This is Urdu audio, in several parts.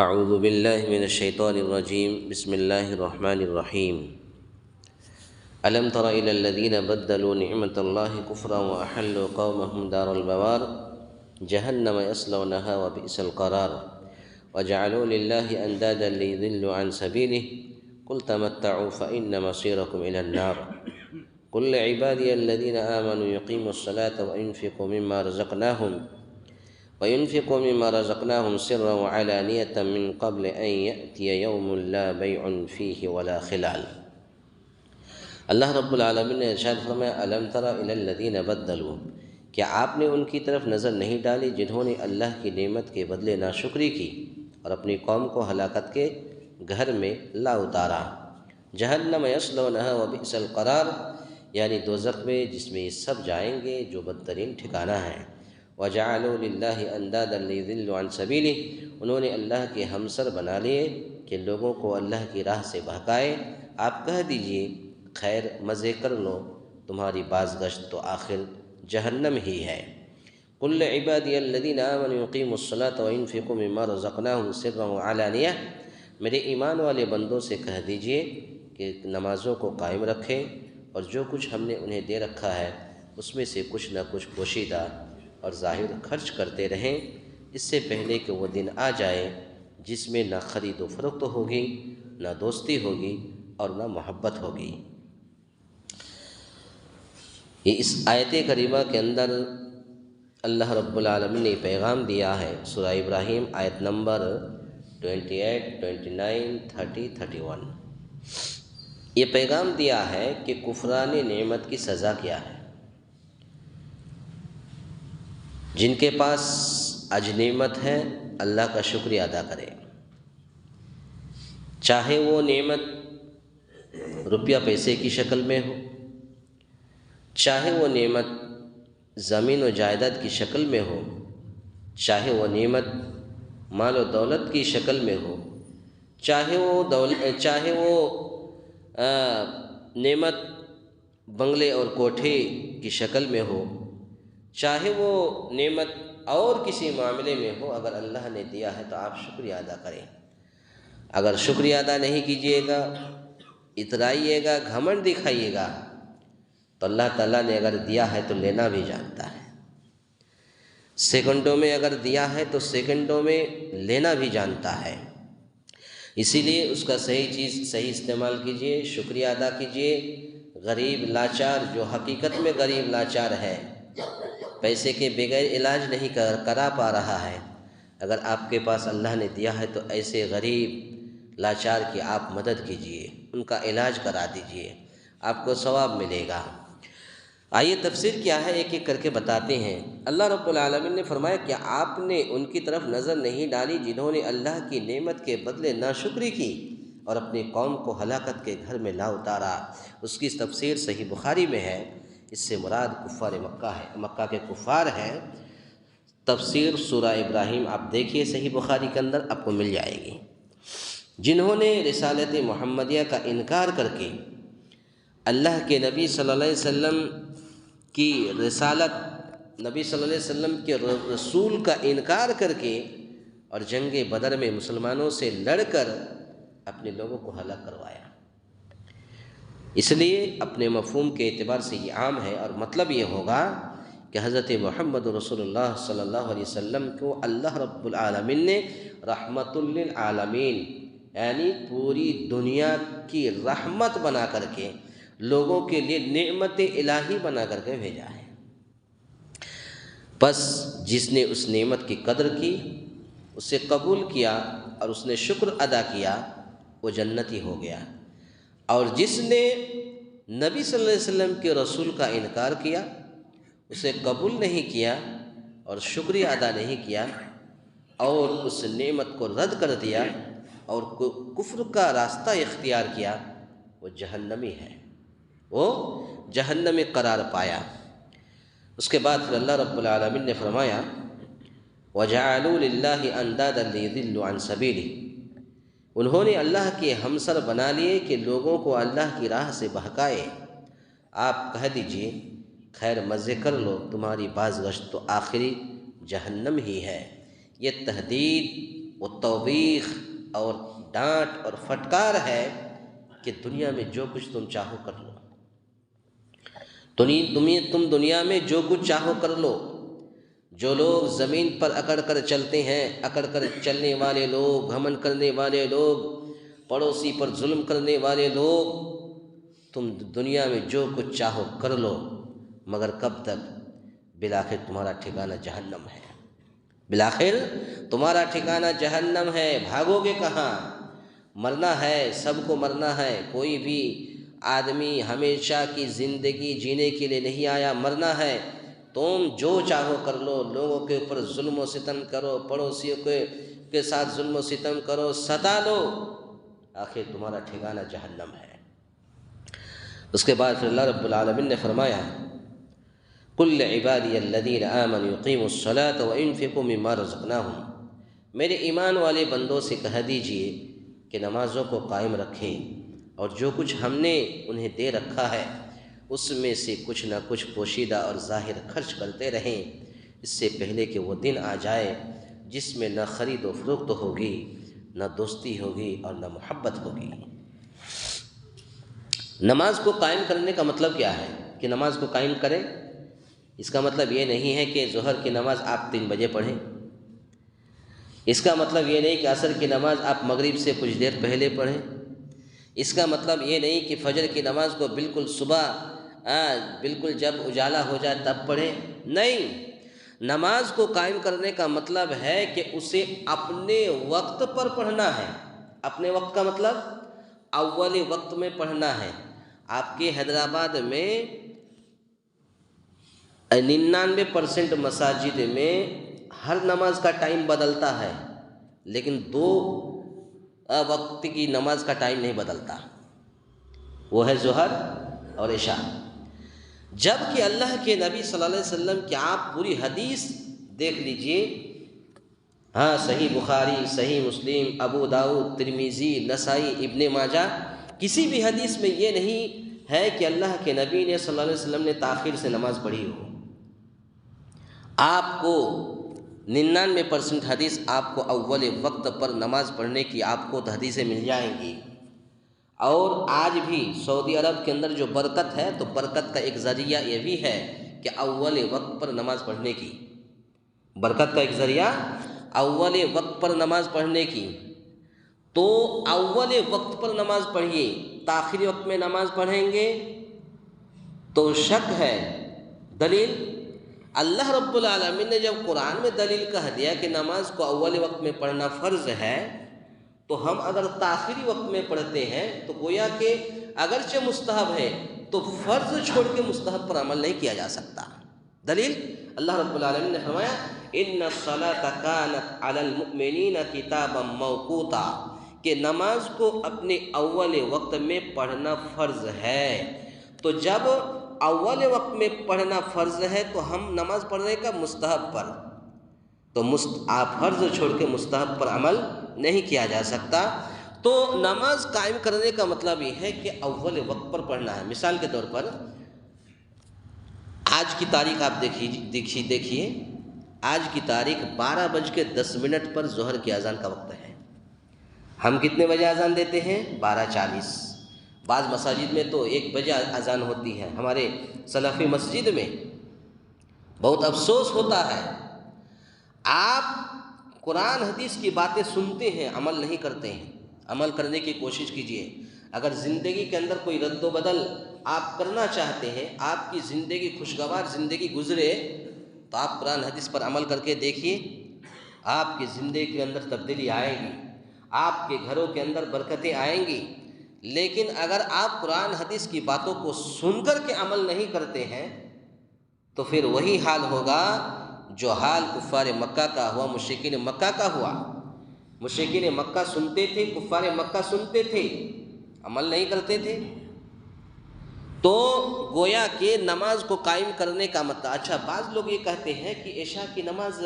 اعوذ باللہ من الشیطان الرجیم بسم اللہ الرحمن الرحیم الم تر الی الذین بدلوا نعمت اللہ کفرا واحلوا قومهم دار البوار جہنم یصلونها وبئس القرار وجعلوا للہ اندادا لیضلوا عن سبیلہ قل تمتعوا فإن مصیرکم الی النار قل لعبادی الذین آمنوا یقیموا الصلاة وينفقوا مما رزقناهم سرا وعلانية من قبل أن يأتي يوم لا بيع فيه ولا خلال۔ اللہ رب العالمین نے ارشاد فرمایا الم تر الی الذین بدلوا، کیا آپ نے ان کی طرف نظر نہیں ڈالی جنہوں نے اللہ کی نعمت کے بدلے ناشکری کی اور اپنی قوم کو ہلاکت کے گھر میں لا اتارا۔ جہنم یصلونها وبئس القرار، یعنی دوزخ میں جس میں یہ سب جائیں گے جو بدترین ٹھکانہ ہے۔ وَجَعَلُوا لِلَّهِ أَنْدَادًا لِيُضِلُّوا عَنْ سَبِيلِهِ، انہوں نے اللہ کے ہمسر بنا لیے کہ لوگوں کو اللہ کی راہ سے بہکائے۔ آپ کہہ دیجئے خیر مزے کر لو، تمہاری بازگشت تو آخر جہنم ہی ہے۔ قُلْ لِعِبَادِيَ الَّذِينَ آمَنُوا يُقِيمُوا الصَّلَاةَ وَيُنْفِقُوا مِمَّا رَزَقْنَاهُمْ سِرًّا وَعَلَانِيَةً، میرے ایمان والے بندوں سے کہہ دیجئے کہ نمازوں کو قائم رکھیں اور جو کچھ ہم نے انہیں دے رکھا ہے اس میں سے کچھ نہ کچھ پوشیدہ اور ظاہر خرچ کرتے رہیں، اس سے پہلے کہ وہ دن آ جائے جس میں نہ خرید و فروخت ہوگی، نہ دوستی ہوگی اور نہ محبت ہوگی۔ یہ اس آیت کریمہ کے اندر اللہ رب العالمین نے پیغام دیا ہے۔ سورہ ابراہیم آیت نمبر 28، 29، 30، 31۔ یہ پیغام دیا ہے کہ کفران نعمت کی سزا کیا ہے۔ جن کے پاس آج نعمت ہے اللہ کا شکریہ ادا کرے، چاہے وہ نعمت روپیہ پیسے کی شکل میں ہو، چاہے وہ نعمت زمین و جائیداد کی شکل میں ہو، چاہے وہ نعمت مال و دولت کی شکل میں ہو، چاہے وہ نعمت بنگلے اور کوٹھے کی شکل میں ہو، چاہے وہ نعمت اور کسی معاملے میں ہو، اگر اللہ نے دیا ہے تو آپ شکریہ ادا کریں۔ اگر شکریہ ادا نہیں کیجیے گا، اترائیے گا، گھمنڈ دکھائیے گا، تو اللہ تعالیٰ نے اگر دیا ہے تو لینا بھی جانتا ہے۔ سیکنڈوں میں اگر دیا ہے تو سیکنڈوں میں لینا بھی جانتا ہے۔ اسی لیے اس کا صحیح استعمال کیجیے، شکریہ ادا کیجیے۔ غریب لاچار جو حقیقت میں غریب لاچار ہے، پیسے کے بغیر علاج نہیں کرا پا رہا ہے، اگر آپ کے پاس اللہ نے دیا ہے تو ایسے غریب لاچار کی آپ مدد کیجیے، ان کا علاج کرا دیجیے، آپ کو ثواب ملے گا۔ آئیے تفسیر کیا ہے ایک ایک کر کے بتاتے ہیں۔ اللہ رب العالمین نے فرمایا کہ آپ نے ان کی طرف نظر نہیں ڈالی جنہوں نے اللہ کی نعمت کے بدلے ناشکری کی اور اپنی قوم کو ہلاکت کے گھر میں لا اتارا۔ اس کی تفسیر صحیح بخاری میں ہے۔ اس سے مراد کفار مکہ ہے، مکہ کے کفار ہیں۔ تفسیر سورہ ابراہیم آپ دیکھیے صحیح بخاری کے اندر آپ کو مل جائے گی۔ جنہوں نے رسالت محمدیہ کا انکار کر کے اللہ کے نبی صلی اللہ علیہ وسلم کی رسالت، نبی صلی اللہ علیہ وسلم کے رسول کا انکار کر کے اور جنگ بدر میں مسلمانوں سے لڑ کر اپنے لوگوں کو ہلاک کروایا، اس لیے اپنے مفہوم کے اعتبار سے یہ عام ہے، اور مطلب یہ ہوگا کہ حضرت محمد رسول اللہ صلی اللہ علیہ وسلم کو اللہ رب العالمین نے رحمت للعالمین یعنی پوری دنیا کی رحمت بنا کر کے، لوگوں کے لیے نعمت الہی بنا کر کے بھیجا ہے۔ بس جس نے اس نعمت کی قدر کی، اسے قبول کیا اور اس نے شکر ادا کیا، وہ جنتی ہو گیا، اور جس نے نبی صلی اللہ علیہ وسلم کے رسول کا انکار کیا، اسے قبول نہیں کیا اور شکریہ ادا نہیں کیا اور اس نعمت کو رد کر دیا اور کفر کا راستہ اختیار کیا، وہ جہنمی ہے، وہ جہنم میں قرار پایا۔ اس کے بعد پھر اللہ رب العالمین نے فرمایا وَجَعَلُوا لِلَّهِ أَنْدَادًا لِيُضِلُّوا عَنْ سَبِيلِهِ، انہوں نے اللہ کے ہمسر بنا لیے کہ لوگوں کو اللہ کی راہ سے بہکائے۔ آپ کہہ دیجئے خیر مزے کر لو، تمہاری بازگشت تو آخری جہنم ہی ہے۔ یہ تہدید وہ توبیخ اور ڈانٹ اور پھٹکار ہے کہ دنیا میں جو کچھ تم چاہو کر لو، تم دنیا میں جو کچھ چاہو کر لو۔ جو لوگ زمین پر اکڑ کر چلتے ہیں، اکڑ کر چلنے والے لوگ، گھمنڈ کرنے والے لوگ، پڑوسی پر ظلم کرنے والے لوگ، تم دنیا میں جو کچھ چاہو کر لو، مگر کب تک؟ بالآخر تمہارا ٹھکانہ جہنم ہے، بالآخر تمہارا ٹھکانہ جہنم ہے۔ بھاگو گے کہاں؟ مرنا ہے، سب کو مرنا ہے۔ کوئی بھی آدمی ہمیشہ کی زندگی جینے کے لیے نہیں آیا، مرنا ہے۔ تم جو چاہو کر لو، لوگوں کے اوپر ظلم و ستم کرو، پڑوسیوں کے ساتھ ظلم و ستم کرو، ستا لو، آخر تمہارا ٹھکانہ جہنم ہے۔ اس کے بعد پھر اللہ رب العالمین نے فرمایا قُلْ لِعِبَادِيَ الَّذِينَ آمَنُوا يُقِيمُوا الصَّلَاةَ وَيُنْفِقُوا مِمَّا رَزَقْنَاهُمْ، میرے ایمان والے بندوں سے کہہ دیجئے کہ نمازوں کو قائم رکھیں اور جو کچھ ہم نے انہیں دے رکھا ہے اس میں سے کچھ نہ کچھ پوشیدہ اور ظاہر خرچ کرتے رہیں، اس سے پہلے کہ وہ دن آ جائے جس میں نہ خرید و فروخت ہوگی، نہ دوستی ہوگی اور نہ محبت ہوگی۔ نماز کو قائم کرنے کا مطلب کیا ہے کہ نماز کو قائم کریں؟ اس کا مطلب یہ نہیں ہے کہ ظہر کی نماز آپ 3 بجے پڑھیں، اس کا مطلب یہ نہیں کہ عصر کی نماز آپ مغرب سے کچھ دیر پہلے پڑھیں، اس کا مطلب یہ نہیں کہ فجر کی نماز کو بالکل صبح بالکل جب اجالا ہو جائے تب پڑھیں، نہیں۔ نماز کو قائم کرنے کا مطلب ہے کہ اسے اپنے وقت پر پڑھنا ہے۔ اپنے وقت کا مطلب اول وقت میں پڑھنا ہے۔ آپ کے حیدرآباد میں 99% مساجد میں ہر نماز کا ٹائم بدلتا ہے، لیکن 2 وقت کی نماز کا ٹائم نہیں بدلتا، وہ ہے ظہر اور عشاء۔ جبکہ اللہ کے نبی صلی اللہ علیہ وسلم کی آپ پوری حدیث دیکھ لیجئے، صحیح بخاری، صحیح مسلم، ابو داؤد، ترمذی، نسائی، ابن ماجہ، کسی بھی حدیث میں یہ نہیں ہے کہ اللہ کے نبی نے صلی اللہ علیہ وسلم نے تاخیر سے نماز پڑھی ہو۔ آپ کو 99% حدیث آپ کو اول وقت پر نماز پڑھنے کی آپ کو حدیثیں مل جائیں گی۔ اور آج بھی سعودی عرب کے اندر جو برکت ہے، تو برکت کا ایک ذریعہ یہ بھی ہے کہ اول وقت پر نماز پڑھنے کی، برکت کا ایک ذریعہ اول وقت پر نماز پڑھنے کی۔ تو اول وقت پر نماز پڑھیے، تاخیری وقت میں نماز پڑھیں گے تو شک ہے۔ دلیل اللہ رب العالمین نے جب قرآن میں دلیل کہہ دیا کہ نماز کو اول وقت میں پڑھنا فرض ہے، تو ہم اگر تاخیری وقت میں پڑھتے ہیں تو گویا کہ اگرچہ مستحب ہے تو فرض چھوڑ کے مستحب پر عمل نہیں کیا جا سکتا۔ دلیل اللہ رب العالمین نے فرمایا ان الصلاۃ کانت علی المؤمنین کتابا موقوتا، کہ نماز کو اپنے اول وقت میں پڑھنا فرض ہے۔ تو جب اول وقت میں پڑھنا فرض ہے تو ہم نماز پڑھنے کا مستحب پر، تو فرض چھوڑ کے مستحب پر عمل نہیں کیا جا سکتا۔ تو نماز قائم کرنے کا مطلب یہ ہے کہ اول وقت پر پڑھنا ہے۔ مثال کے طور پر آج کی تاریخ آپ دیکھیے، آج کی تاریخ 12:10 پر ظہر کی اذان کا وقت ہے۔ ہم کتنے بجے اذان دیتے ہیں؟ 12:40۔ بعض مساجد میں تو 1 بجے اذان ہوتی ہے۔ ہمارے سلفی مسجد میں بہت افسوس ہوتا ہے، آپ قرآن حدیث کی باتیں سنتے ہیں، عمل نہیں کرتے ہیں۔ عمل کرنے کی کوشش کیجئے۔ اگر زندگی کے اندر کوئی رد و بدل آپ کرنا چاہتے ہیں، آپ کی زندگی خوشگوار زندگی گزرے، تو آپ قرآن حدیث پر عمل کر کے دیکھیے، آپ کی زندگی کے اندر تبدیلی آئے گی، آپ کے گھروں کے اندر برکتیں آئیں گی۔ لیکن اگر آپ قرآن حدیث کی باتوں کو سن کر کے عمل نہیں کرتے ہیں تو پھر وہی حال ہوگا جو حال کفار مکہ کا ہوا، مشرکین مکہ کا ہوا۔ مشرکین مکہ سنتے تھے، کفار مکہ سنتے تھے، عمل نہیں کرتے تھے۔ تو گویا کہ نماز کو قائم کرنے کا مطلب، اچھا بعض لوگ یہ کہتے ہیں کہ عشاء کی نماز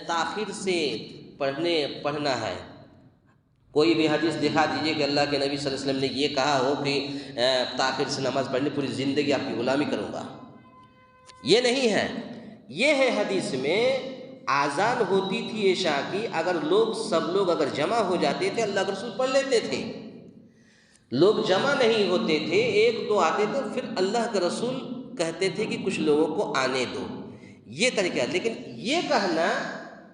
تاخیر سے پڑھنا ہے۔ کوئی بھی حدیث دکھا دیجئے کہ اللہ کے نبی صلی اللہ علیہ وسلم نے یہ کہا ہو کہ تاخیر سے نماز پڑھنی، پوری زندگی آپ کی غلامی کروں گا۔ یہ نہیں ہے، یہ ہے حدیث میں آذان ہوتی تھی عشاء کی، اگر سب لوگ اگر جمع ہو جاتے تھے اللہ کے رسول پڑھ لیتے تھے، لوگ جمع نہیں ہوتے تھے، ایک دو آتے تھے، پھر اللہ کے رسول کہتے تھے کہ کچھ لوگوں کو آنے دو، یہ طریقہ ہے۔ لیکن یہ کہنا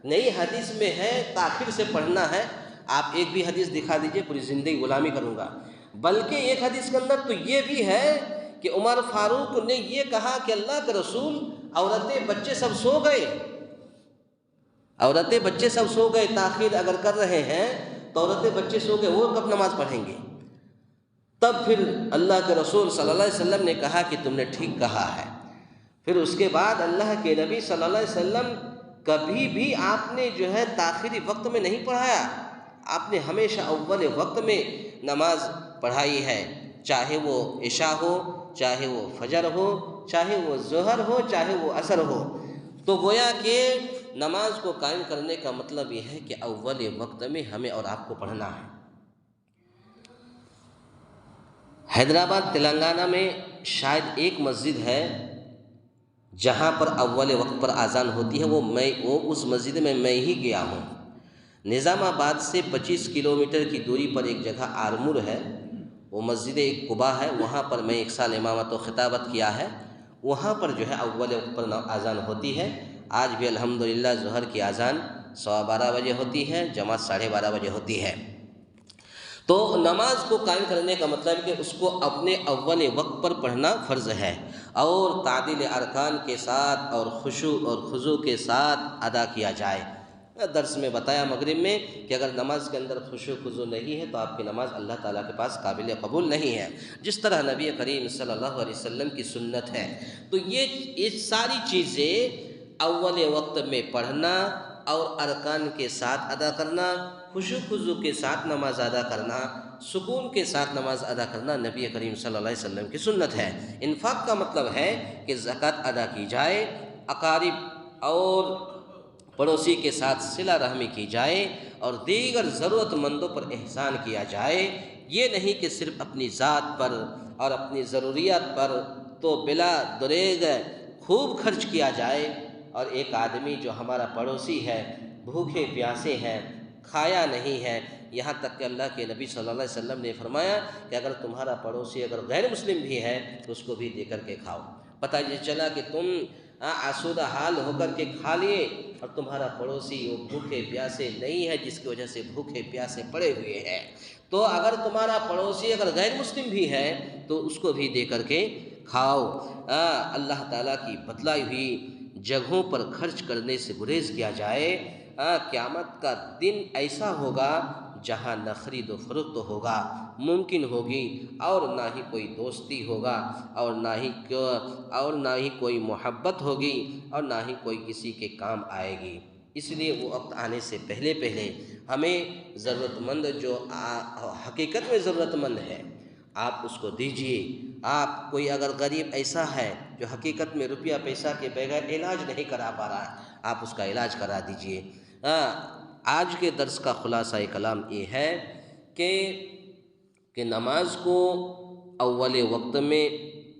نئی حدیث میں ہے تاخیر سے پڑھنا ہے، آپ ایک بھی حدیث دکھا دیجئے، پوری زندگی غلامی کروں گا۔ بلکہ ایک حدیث کے اندر تو یہ بھی ہے کہ عمر فاروق نے یہ کہا کہ اللہ کے رسول عورتیں بچے سب سو گئے، عورتیں بچے سب سو گئے، تاخیر اگر کر رہے ہیں تو عورتیں بچے سو گئے، وہ کب نماز پڑھیں گے؟ تب پھر اللہ کے رسول صلی اللہ علیہ وسلم نے کہا کہ تم نے ٹھیک کہا ہے۔ پھر اس کے بعد اللہ کے نبی صلی اللہ علیہ وسلم کبھی بھی آپ نے جو ہے تاخیری وقت میں نہیں پڑھایا، آپ نے ہمیشہ اول وقت میں نماز پڑھائی ہے، چاہے وہ عشاء ہو، چاہے وہ فجر ہو، چاہے وہ ظہر ہو، چاہے وہ عصر ہو۔ تو گویا کہ نماز کو قائم کرنے کا مطلب یہ ہے کہ اول وقت میں ہمیں اور آپ کو پڑھنا ہے۔ حیدرآباد تلنگانہ میں شاید ایک مسجد ہے جہاں پر اول وقت پر اذان ہوتی ہے، وہ اس مسجد میں ہی گیا ہوں۔ نظام آباد سے 25 کلومیٹر کی دوری پر ایک جگہ آرمور ہے، وہ مسجد قباء ہے، وہاں پر میں ایک سال امامت و خطابت کیا ہے، وہاں پر جو ہے اول وقت پر اذان ہوتی ہے۔ آج بھی الحمدللہ ظہر کی اذان 12:15 بجے ہوتی ہے، جماعت 12:30 بجے ہوتی ہے۔ تو نماز کو قائم کرنے کا مطلب کہ اس کو اپنے اول وقت پر پڑھنا فرض ہے، اور تعدیل ارکان کے ساتھ اور خشوع اور خضوع کے ساتھ ادا کیا جائے۔ درس میں بتایا مغرب میں کہ اگر نماز کے اندر خشوع خضوع نہیں ہے تو آپ کی نماز اللہ تعالیٰ کے پاس قابل قبول نہیں ہے، جس طرح نبی کریم صلی اللہ علیہ وسلم کی سنت ہے۔ تو یہ ساری چیزیں اول وقت میں پڑھنا اور ارکان کے ساتھ ادا کرنا، خشوع خضوع کے ساتھ نماز ادا کرنا، سکون کے ساتھ نماز ادا کرنا نبی کریم صلی اللہ علیہ وسلم کی سنت ہے۔ انفاق کا مطلب ہے کہ زکوٰۃ ادا کی جائے، اقارب اور پڑوسی کے ساتھ صلہ رحمی کی جائے، اور دیگر ضرورت مندوں پر احسان کیا جائے۔ یہ نہیں کہ صرف اپنی ذات پر اور اپنی ضروریات پر تو بلا دریغ خوب خرچ کیا جائے، اور ایک آدمی جو ہمارا پڑوسی ہے، بھوکے پیاسے ہیں، کھایا نہیں ہے، یہاں تک کہ اللہ کے نبی صلی اللہ علیہ وسلم نے فرمایا کہ اگر تمہارا پڑوسی اگر غیر مسلم بھی ہے تو اس کو بھی دے کر کے کھاؤ۔ پتہ یہ چلا کہ تم آسودہ حال ہو کر کے کھا لیے اور تمہارا پڑوسی وہ بھوکے پیاسے نہیں ہے، جس کی وجہ سے بھوکے پیاسے پڑے ہوئے ہیں۔ تو اگر تمہارا پڑوسی اگر غیر مسلم بھی ہے تو اس کو بھی دے کر کے کھاؤ۔ اللہ تعالیٰ کی بتلائی ہوئی جگہوں پر خرچ کرنے سے گریز کیا جائے۔ قیامت کا دن ایسا ہوگا جہاں نہ خرید و فروخت ہوگا ممکن ہوگی، اور نہ ہی کوئی دوستی ہوگا، اور نہ ہی کوئی محبت ہوگی، اور نہ ہی کوئی کسی کے کام آئے گی۔ اس لیے وہ وقت آنے سے پہلے ہمیں ضرورت مند جو حقیقت میں ضرورت مند ہے آپ اس کو دیجئے۔ آپ کوئی اگر غریب ایسا ہے جو حقیقت میں روپیہ پیسہ کے بغیر علاج نہیں کرا پا رہا ہے، آپ اس کا علاج کرا دیجئے۔ آج کے درس کا خلاصہ کلام یہ ہے کہ نماز کو اول وقت میں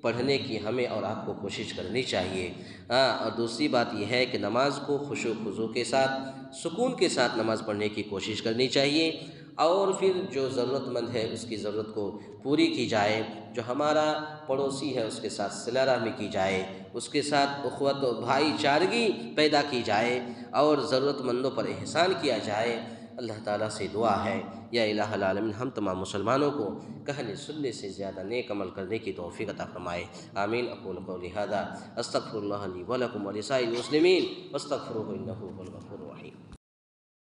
پڑھنے کی ہمیں اور آپ کو کوشش کرنی چاہیے۔ اور دوسری بات یہ ہے کہ نماز کو خشوع خضوع کے ساتھ سکون کے ساتھ نماز پڑھنے کی کوشش کرنی چاہیے، اور پھر جو ضرورت مند ہے اس کی ضرورت کو پوری کی جائے، جو ہمارا پڑوسی ہے اس کے ساتھ صلہ رحمی کی جائے، اس کے ساتھ اخوت و بھائی چارگی پیدا کی جائے، اور ضرورت مندوں پر احسان کیا جائے۔ اللہ تعالیٰ سے دعا ہے یا الہ العالمین ہم تمام مسلمانوں کو کہنے سننے سے زیادہ نیک عمل کرنے کی توفیق عطا فرمائے، آمین۔ اقول قولی ھذا استغفر اللہ لی ولکم ولسائر المسلمین واستغفروہ انہ ھو الغفور الرحیم۔